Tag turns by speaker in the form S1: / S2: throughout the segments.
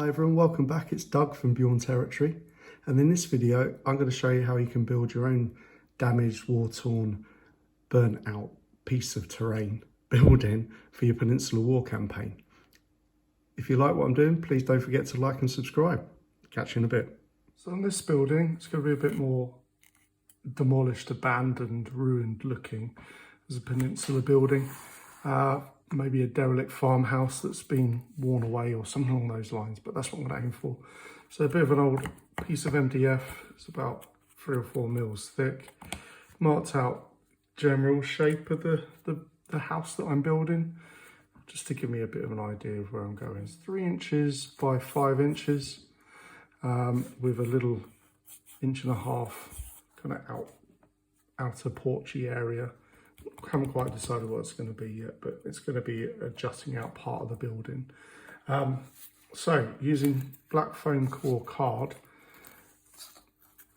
S1: Hi everyone, welcome back. It's Doug from Beyond Territory, and in this video I'm going to show you how you can build your own damaged, war-torn, burnt out piece of terrain building for your Peninsular War campaign. If you like what I'm doing, please don't forget to like and subscribe. Catch you in a bit. So on this building, it's going to be a bit more demolished, abandoned, ruined looking as a Peninsular building. Maybe a derelict farmhouse that's been worn away or something along those lines, but that's what I'm going to aim for. So a bit of an old piece of MDF, it's about 3 or 4 mils thick, marked out general shape of the house that I'm building, just to give me a bit of an idea of where I'm going. It's 3 inches by 5 inches, with a little 1.5 inch kind of outer porchy area. I haven't quite decided what it's going to be yet, but it's going to be a jutting out part of the building. So using black foam core card,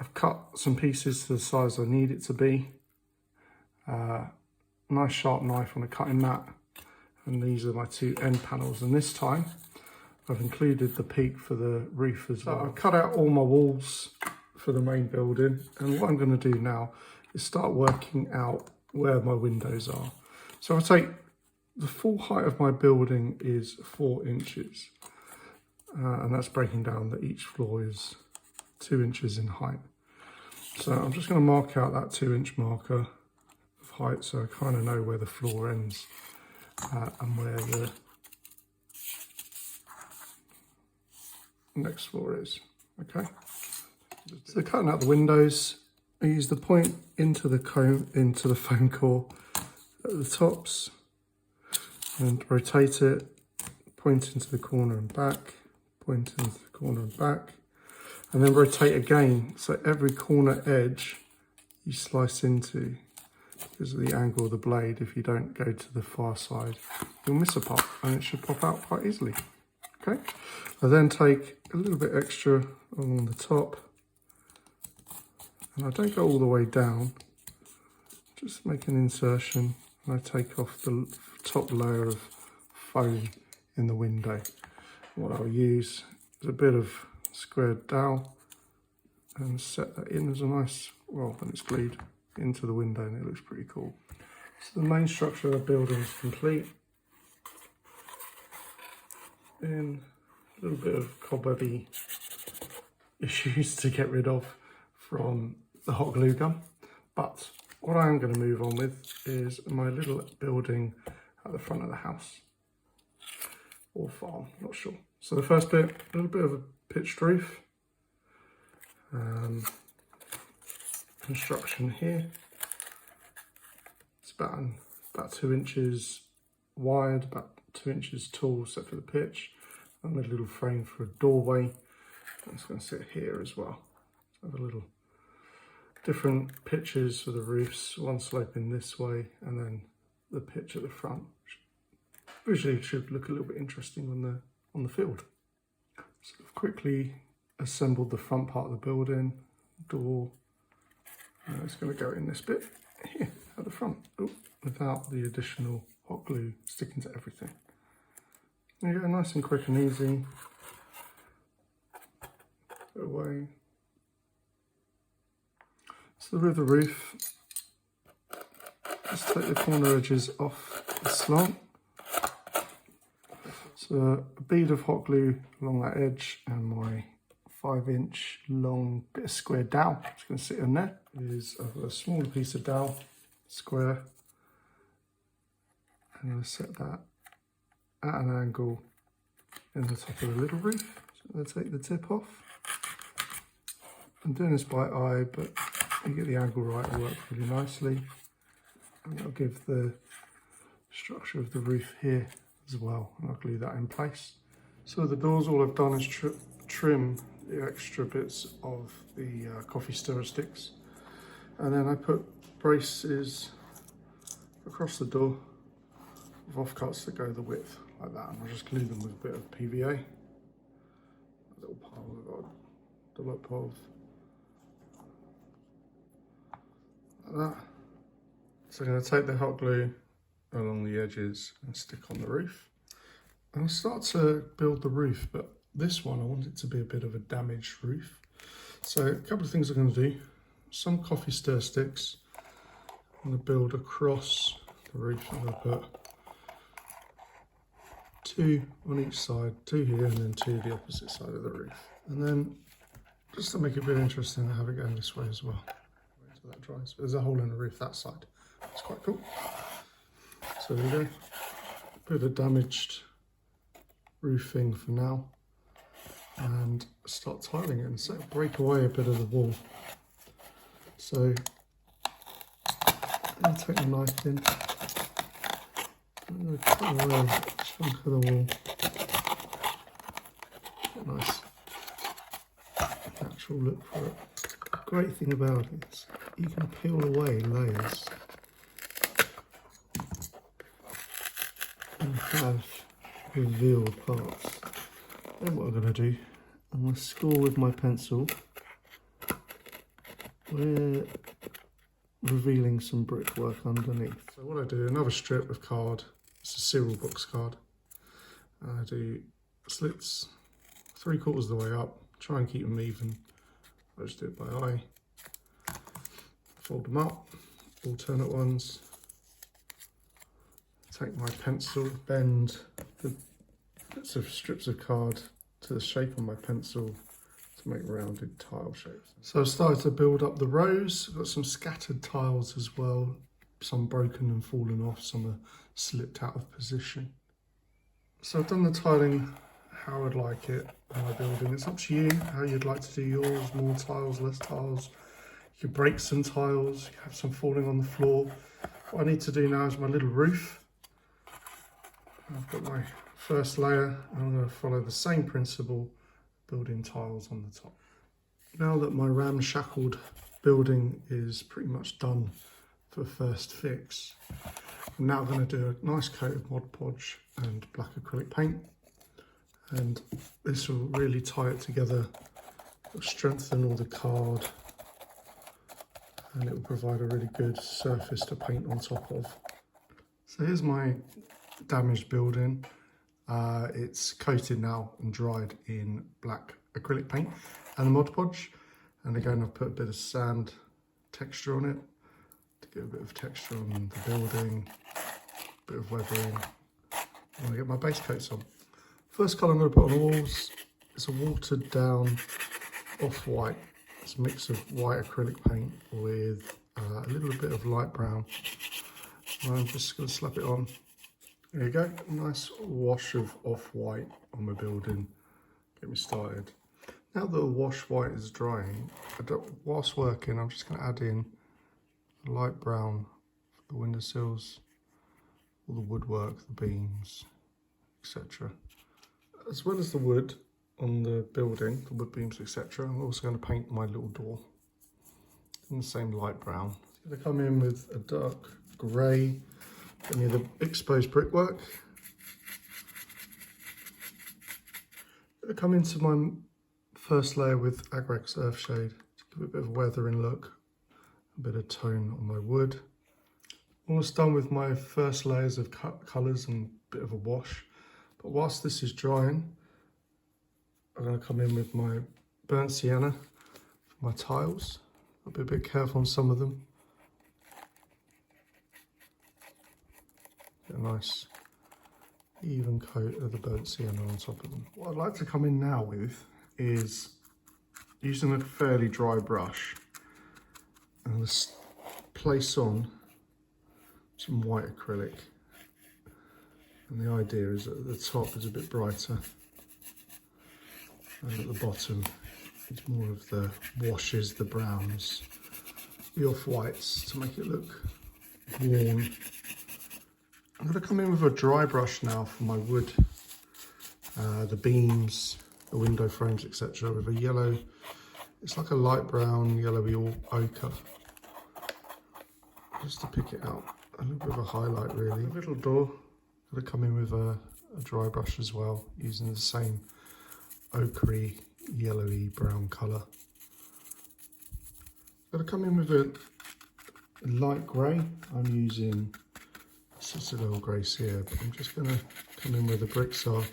S1: I've cut some pieces to the size I need it to be. Nice sharp knife on a cutting mat, and these are my 2 end panels. And this time I've included the peak for the roof as well. I've cut out all my walls for the main building, and what I'm going to do now is start working out where my windows are. So I take the full height of my building is 4 inches, and that's breaking down that each floor is 2 inches in height. So I'm just going to mark out that 2-inch marker of height, so I kind of know where the floor ends and where the next floor is. Okay, so cutting out the windows, I use the point into the foam core at the tops and rotate it, point into the corner and back, point into the corner and back, and then rotate again. So every corner edge you slice into, because of the angle of the blade, if you don't go to the far side, you'll miss a pop, and it should pop out quite easily. Okay, I then take a little bit extra along the top, and I don't go all the way down, just make an insertion, and I take off the top layer of foam in the window. What I'll use is a bit of squared dowel and set that in as a nice, well, when it's glued into the window, and it looks pretty cool. So the main structure of the building is complete. And a little bit of cobwebby issues to get rid of from the hot glue gun, but what I am going to move on with is my little building at the front of the house, or farm, not sure. So the first bit, a little bit of a pitched roof, construction here. It's about 2 inches wide, about 2 inches tall, except for the pitch, and a little frame for a doorway. It's going to sit here as well. So I have a little different pitches for the roofs, one sloping this way, and then the pitch at the front. Visually should look a little bit interesting on the field. So I've quickly assembled the front part of the building, door, and it's going to go in this bit here at the front, without the additional hot glue sticking to everything. You go nice and quick and easy. Put away. So with the roof, just take the corner edges off the slant. So a bead of hot glue along that edge, and my 5-inch long bit of square dowel, it's going to sit in there. Is a smaller piece of dowel, square. I'm going to set that at an angle in the top of the little roof. So I'm going to take the tip off. I'm doing this by eye, but you get the angle right, it'll work really nicely. And I'll give the structure of the roof here as well, and I'll glue that in place. So the doors, all I've done is trim the extra bits of the coffee stirrer sticks, and then I put braces across the door with offcuts that go the width like that, and I'll just glue them with a bit of PVA. A little pile I've got a dollop of. Like that. So I'm going to take the hot glue along the edges and stick on the roof. I'll start to build the roof, but this one, I want it to be a bit of a damaged roof. So a couple of things I'm going to do. Some coffee stir sticks. I'm going to build across the roof. I'm going to put 2 on each side, 2 here and then 2 the opposite side of the roof. And then just to make it a bit interesting, I have it going this way as well. Wait until that dries. There's a hole in the roof that side. It's quite cool. So there we go. Bit of damaged roofing for now. And start tiling it and so break away a bit of the wall. So I'm going to take the knife in. I'm going to cut away a chunk of the wall. Get a nice natural look for it. The great thing about it is you can peel away layers and have revealed parts. Then what I'm going to do, I'm going to score with my pencil where revealing some brickwork underneath. So what I do, another strip of card, it's a cereal box card. I do slits 3/4 of the way up, try and keep them even. I just do it by eye. Fold them up, alternate ones. Take my pencil, bend the bits of strips of card to the shape of my pencil to make rounded tile shapes. So I've started to build up the rows. I've got some scattered tiles as well, some broken and fallen off, some are slipped out of position. So I've done the tiling how I'd like it in my building. It's up to you how you'd like to do yours, more tiles, less tiles. You can break some tiles, you have some falling on the floor. What I need to do now is my little roof. I've got my first layer and I'm going to follow the same principle, building tiles on the top. Now that my ramshackled building is pretty much done for first fix, I'm now going to do a nice coat of Mod Podge and black acrylic paint, and this will really tie it together, strengthen all the card, and it will provide a really good surface to paint on top of. So here's my damaged building. It's coated now and dried in black acrylic paint and the Mod Podge, and again I've put a bit of sand texture on it to get a bit of texture on the building, a bit of weathering. I'm going to get my base coats on. First colour I'm going to put on the walls is a watered down off-white. It's a mix of white acrylic paint with a little bit of light brown. And I'm just going to slap it on. There you go, nice wash of off-white on my building. Get me started. Now that the wash white is drying, whilst working, I'm just going to add in light brown for the windowsills, all the woodwork, the beams, etc. As well as the wood on the building, the wood beams, etc. I'm also going to paint my little door in the same light brown. I'm going to come in with a dark grey. Any of the exposed brickwork. I'm going to come into my first layer with Agrex Earthshade to give it a bit of weathering look, a bit of tone on my wood. Almost done with my first layers of colours and a bit of a wash. But whilst this is drying, I'm going to come in with my burnt sienna for my tiles. I'll be a bit careful on some of them. Get a nice even coat of the burnt sienna on top of them. What I'd like to come in now with is using a fairly dry brush and just place on some white acrylic. And the idea is that the top is a bit brighter and at the bottom it's more of the washes, the browns, the off-whites to make it look worn. I'm going to come in with a dry brush now for my wood, the beams, the window frames, etc. with a yellow, it's like a light brown, yellowy ochre, just to pick it out. A little bit of a highlight really. The little door, I'm going to come in with a dry brush as well, using the same ochre, yellowy brown colour. I'm going to come in with a light grey. I'm using Citadel Grey here, but I'm just going to come in where the bricks are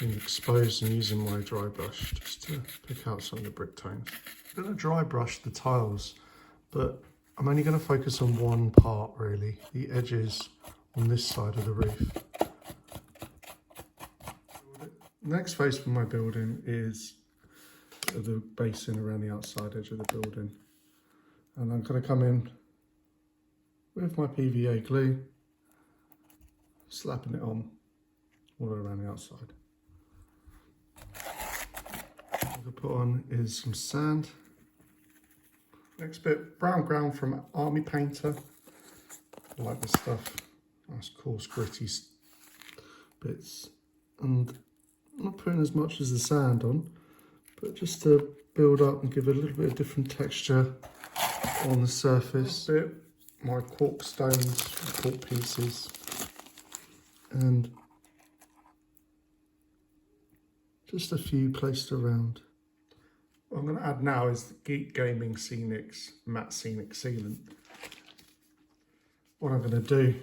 S1: being exposed and using my dry brush just to pick out some of the brick tones. I'm going to dry brush the tiles, but I'm only going to focus on one part really, the edges on this side of the roof. Next phase for my building is the basin around the outside edge of the building. And I'm going to come in with my PVA glue, slapping it on all around the outside. What I'm going to put on is some sand. Next bit, brown ground from Army Painter. I like this stuff, nice coarse gritty bits. And I'm not putting as much as the sand on, but just to build up and give it a little bit of different texture on the surface. Bit, my cork stones, cork pieces, and just a few placed around. What I'm going to add now is the Geek Gaming Scenics Matte Scenic Sealant. What I'm going to do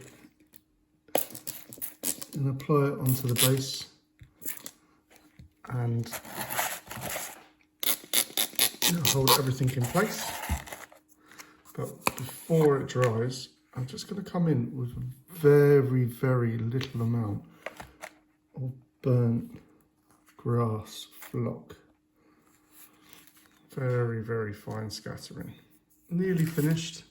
S1: is apply it onto the base and hold everything in place. But before it dries, I'm just going to come in with a very, very little amount of burnt grass flock. Very, very fine scattering. Nearly finished.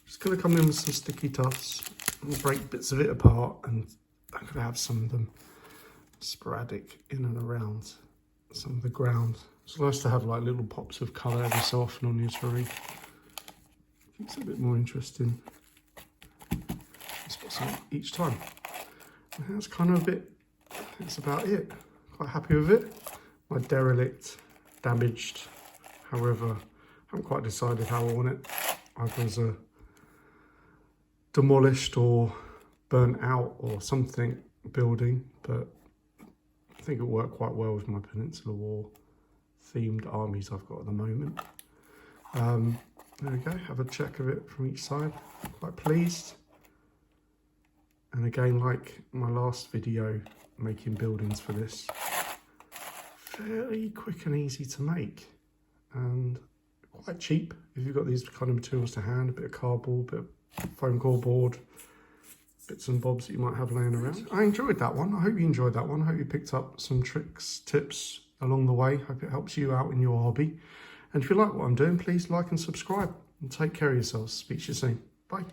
S1: Just going to come in with some sticky tufts and break bits of it apart, and I'm going to have some of them sporadic in and around some of the ground. It's nice to have like little pops of colour every so often on your terrain. It's a bit more interesting. Just put some each time. And that's kind of a bit, that's about it. Quite happy with it. My derelict, damaged, however, I haven't quite decided how I want it. Either as a demolished or burnt out or something building, but I think it'll work quite well with my Peninsular War themed armies I've got at the moment. There we go, have a check of it from each side. Quite pleased. And again, like my last video making buildings for this, fairly quick and easy to make and quite cheap if you've got these kind of materials to hand, a bit of cardboard, a bit of foam core board, bits and bobs that you might have laying around. I enjoyed that one. I hope you enjoyed that one. I hope you picked up some tricks, tips along the way. Hope it helps you out in your hobby. And if you like what I'm doing, please like and subscribe. And take care of yourselves. Speak to you soon. Bye.